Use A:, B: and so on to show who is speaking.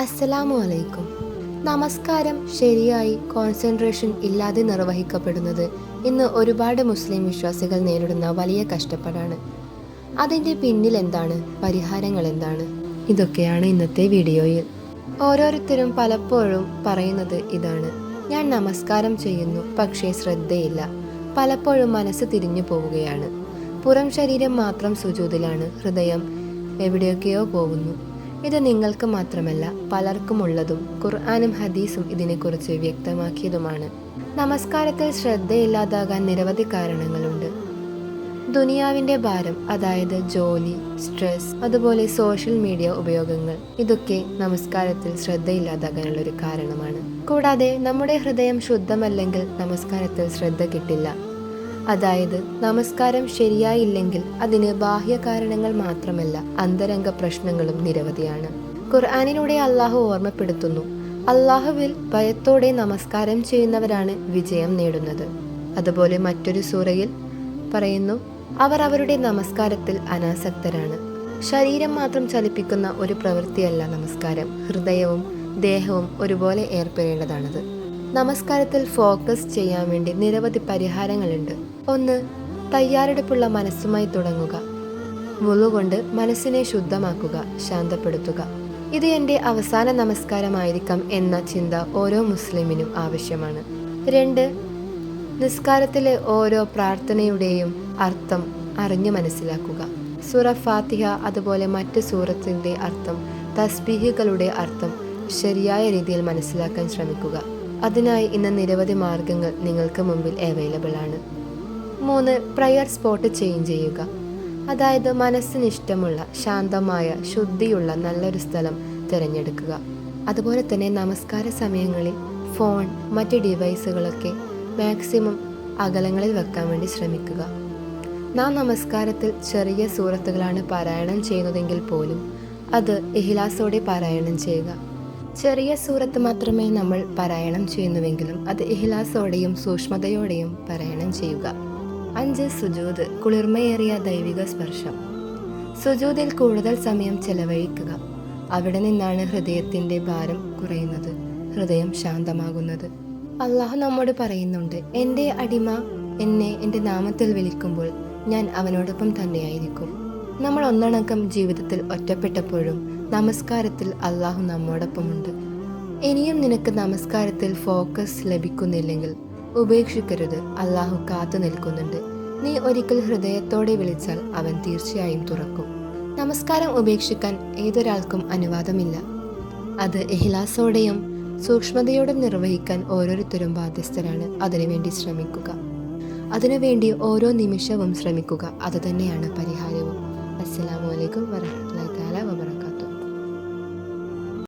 A: അസ്സലാമു അലൈക്കും. നമസ്കാരം ശരിയായി കോൺസെൻട്രേഷൻ ഇല്ലാതെ നിർവഹിക്കപ്പെടുന്നത് ഇന്ന് ഒരുപാട് മുസ്ലിം വിശ്വാസികൾ നേരിടുന്ന വലിയ കഷ്ടപ്പാടാണ്. അതിൻ്റെ പിന്നിൽ എന്താണ്, പരിഹാരങ്ങൾ എന്താണ്? ഇതൊക്കെയാണ് ഇന്നത്തെ വീഡിയോയിൽ. ഓരോരുത്തരും പലപ്പോഴും പറയുന്നത് ഇതാണ്: ഞാൻ നമസ്കാരം ചെയ്യുന്നു, പക്ഷേ ശ്രദ്ധയില്ല. പലപ്പോഴും മനസ്സ് തിരിഞ്ഞു പോവുകയാണ്. പുറം ശരീരം മാത്രം സുജൂദിലാണ്, ഹൃദയം എവിടെയൊക്കെയോ പോകുന്നു. ഇത് നിങ്ങൾക്ക് മാത്രമല്ല, പലർക്കുമുള്ളതും ഖുർആനും ഹദീസും ഇതിനെക്കുറിച്ച് വ്യക്തമാക്കിയതുമാണ്. നമസ്കാരത്തിൽ ശ്രദ്ധയില്ലാതാകാൻ നിരവധി കാരണങ്ങളുണ്ട്. ദുനിയാവിൻ്റെ ഭാരം, അതായത് ജോലി, സ്ട്രെസ്, അതുപോലെ സോഷ്യൽ മീഡിയ ഉപയോഗങ്ങൾ, ഇതൊക്കെ നമസ്കാരത്തിൽ ശ്രദ്ധയില്ലാതാകാനുള്ള ഒരു കാരണമാണ്. കൂടാതെ നമ്മുടെ ഹൃദയം ശുദ്ധമല്ലെങ്കിൽ നമസ്കാരത്തിൽ ശ്രദ്ധ കിട്ടില്ല. അതായത് നമസ്കാരം ശരിയായില്ലെങ്കിൽ അതിന് ബാഹ്യ കാരണങ്ങൾ മാത്രമല്ല, അന്തരംഗ പ്രശ്നങ്ങളും നിരവധിയാണ്. ഖുർആനിലൂടെ അള്ളാഹു ഓർമ്മപ്പെടുത്തുന്നു, അള്ളാഹുവിൽ ഭയത്തോടെ നമസ്കാരം ചെയ്യുന്നവരാണ് വിജയം നേടുന്നത്. അതുപോലെ മറ്റൊരു സൂറയിൽ പറയുന്നു, അവർ അവരുടെ നമസ്കാരത്തിൽ അനാസക്തരാണ്. ശരീരം മാത്രം ചലിപ്പിക്കുന്ന ഒരു പ്രവൃത്തിയല്ല നമസ്കാരം, ഹൃദയവും ദേഹവും ഒരുപോലെ ഏർപ്പെടേണ്ടതാണത്. നമസ്കാരത്തിൽ ഫോക്കസ് ചെയ്യാൻ വേണ്ടി നിരവധി പരിഹാരങ്ങളുണ്ട്. 1. തയ്യാറെടുപ്പുള്ള മനസ്സുമായി തുടങ്ങുക. വുളു കൊണ്ട് മനസ്സിനെ ശുദ്ധമാക്കുക, ശാന്തപ്പെടുത്തുക. ഇത് എൻ്റെ അവസാന നമസ്കാരമായിരിക്കാം എന്ന ചിന്ത ഓരോ മുസ്ലിമിനും ആവശ്യമാണ്. 2. നിസ്കാരത്തിലെ ഓരോ പ്രാർത്ഥനയുടെയും അർത്ഥം അറിഞ്ഞു മനസ്സിലാക്കുക. സൂറ ഫാത്തിഹ, അതുപോലെ മറ്റ് സൂറത്തിൻ്റെ അർത്ഥം, തസ്ബീഹുകളുടെ അർത്ഥം ശരിയായ രീതിയിൽ മനസ്സിലാക്കാൻ ശ്രമിക്കുക. അതിനായി ഇന്ന് നിരവധി മാർഗങ്ങൾ നിങ്ങൾക്ക് മുമ്പിൽ അവൈലബിൾ ആണ്. 3. പ്രയർ സ്പോട്ട് ചേഞ്ച് ചെയ്യുക. അതായത് മനസ്സിന് ഇഷ്ടമുള്ള, ശാന്തമായ, ശുദ്ധിയുള്ള നല്ലൊരു സ്ഥലം തിരഞ്ഞെടുക്കുക. അതുപോലെ തന്നെ നമസ്കാര സമയങ്ങളിൽ ഫോൺ, മറ്റ് ഡിവൈസുകളൊക്കെ മാക്സിമം അകലങ്ങളിൽ വെക്കാൻ വേണ്ടി ശ്രമിക്കുക. നാം നമസ്കാരത്തിൽ ചെറിയ സൂറത്തുകളാണ് പാരായണം ചെയ്യുന്നതെങ്കിൽ പോലും അത് ഇഖ്ലാസോടെ പാരായണം ചെയ്യുക. ചെറിയ സൂറത്ത് മാത്രമേ നമ്മൾ പാരായണം ചെയ്യുന്നുവെങ്കിലും അത് ഇഖ്ലാസോടെയും സൂക്ഷ്മതയോടെയും പാരായണം ചെയ്യുക. 5. സുജൂദ്, കുളിർമയേറിയ ദൈവിക സ്പർശം. സുജൂദിൽ കൂടുതൽ സമയം ചെലവഴിക്കുക. അവിടെ നിന്നാണ് ഹൃദയത്തിൻ്റെ ഭാരം കുറയുന്നത്, ഹൃദയം ശാന്തമാകുന്നത്. അള്ളാഹു നമ്മോട് പറയുന്നുണ്ട്, എൻ്റെ അടിമ എന്നെ എൻ്റെ നാമത്തിൽ വിളിക്കുമ്പോൾ ഞാൻ അവനോടൊപ്പം തന്നെയായിരിക്കും. നമ്മൾ ഒന്നടങ്കം ജീവിതത്തിൽ ഒറ്റപ്പെട്ടപ്പോഴും നമസ്കാരത്തിൽ അള്ളാഹു നമ്മോടൊപ്പമുണ്ട്. ഇനിയും നിനക്ക് നമസ്കാരത്തിൽ ഫോക്കസ് ലഭിക്കുന്നില്ലെങ്കിൽ ഉപേക്ഷിക്കരുത്, അള്ളാഹു കാത്തു നിൽക്കുന്നുണ്ട്. നീ ഒരിക്കൽ ഹൃദയത്തോടെ വിളിച്ചാൽ അവൻ തീർച്ചയായും തുറക്കും. നമസ്കാരം ഉപേക്ഷിക്കാൻ ഏതൊരാൾക്കും അനുവാദമില്ല. അത് ഇഖ്ലാസോടെയും സൂക്ഷ്മതയോടും നിർവഹിക്കാൻ ഓരോരുത്തരും ബാധ്യസ്ഥരാണ്. അതിനുവേണ്ടി ശ്രമിക്കുക. അതിനുവേണ്ടി ഓരോ നിമിഷവും ശ്രമിക്കുക. അതുതന്നെയാണ് പരിഹാരവും. അസ്സലാമു അലൈക്കും വറഹ്മത്തുള്ളാഹി തആല വബറകാതുഹു.